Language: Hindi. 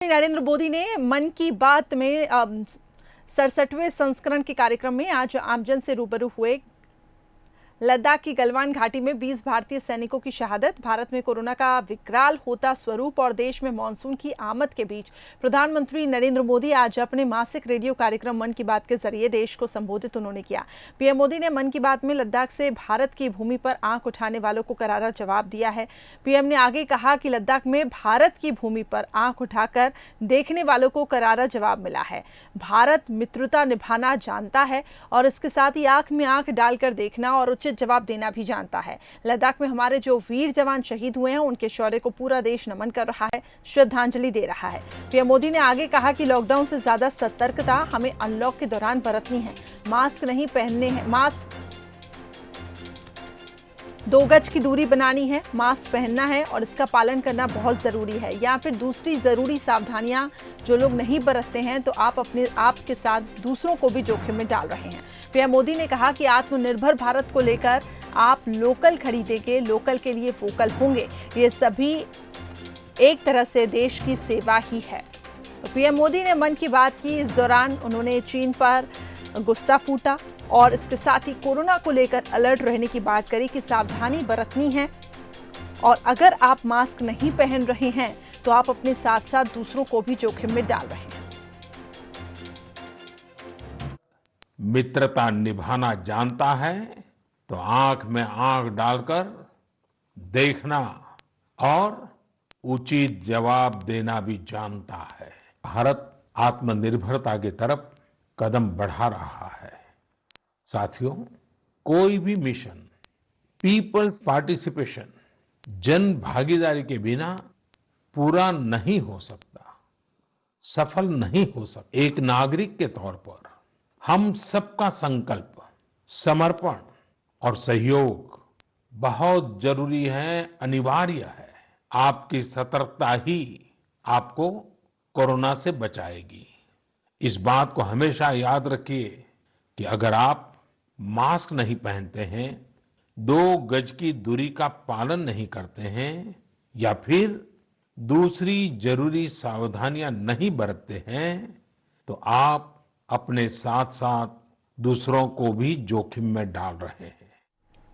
नरेंद्र मोदी ने मन की बात में 67वें संस्करण के कार्यक्रम में आज आमजन से रूबरू हुए। लद्दाख की गलवान घाटी में 20 भारतीय सैनिकों की शहादत, भारत में कोरोना का विकराल होता स्वरूप और देश में मानसून की आमद के बीच प्रधानमंत्री नरेंद्र मोदी आज अपने मासिक रेडियो कार्यक्रम मन की बात के जरिए देश को संबोधित उन्होंने किया। पीएम मोदी ने मन की बात में लद्दाख से भारत की भूमि पर आंख उठाने वालों को करारा जवाब दिया है। पीएम ने आगे कहा कि लद्दाख में भारत की भूमि पर आंख उठाकर देखने वालों को करारा जवाब मिला है। भारत मित्रता निभाना जानता है और इसके साथ ही आंख में आंख डालकर देखना और जवाब देना भी जानता है। लद्दाख में हमारे जो वीर जवान शहीद हुए हैं उनके शौर्य को पूरा देश नमन कर रहा है, श्रद्धांजलि दे रहा है। पीएम मोदी ने आगे कहा कि लॉकडाउन से ज्यादा सतर्कता हमें अनलॉक के दौरान बरतनी है। मास्क नहीं पहनने हैं, मास्क 2 गज की दूरी बनानी है, मास्क पहनना है और इसका पालन करना बहुत जरूरी है। या फिर दूसरी जरूरी सावधानियां जो लोग नहीं बरतते हैं तो आप अपने आप के साथ दूसरों को भी जोखिम में डाल रहे हैं। पीएम मोदी ने कहा कि आत्मनिर्भर भारत को लेकर आप लोकल खरीदेंगे, लोकल के लिए वोकल होंगे, ये सभी एक तरह से देश की सेवा ही है। तो पीएम मोदी ने मन की बात की। इस दौरान उन्होंने चीन पर गुस्सा फूटा और इसके साथ ही कोरोना को लेकर अलर्ट रहने की बात करी कि सावधानी बरतनी है और अगर आप मास्क नहीं पहन रहे हैं तो आप अपने साथ साथ दूसरों को भी जोखिम में डाल रहे हैं। मित्रता निभाना जानता है तो आंख में आंख डालकर देखना और उचित जवाब देना भी जानता है। भारत आत्मनिर्भरता की तरफ कदम बढ़ा रहा है। साथियों, कोई भी मिशन पीपल्स पार्टिसिपेशन, जन भागीदारी के बिना पूरा नहीं हो सकता, सफल नहीं हो सकता। एक नागरिक के तौर पर हम सबका संकल्प, समर्पण और सहयोग बहुत जरूरी है, अनिवार्य है। आपकी सतर्कता ही आपको कोरोना से बचाएगी। इस बात को हमेशा याद रखिए कि अगर आप मास्क नहीं पहनते हैं, 2 गज की दूरी का पालन नहीं करते हैं या फिर दूसरी जरूरी सावधानियां नहीं बरतते हैं तो आप अपने साथ साथ दूसरों को भी जोखिम में डाल रहे हैं।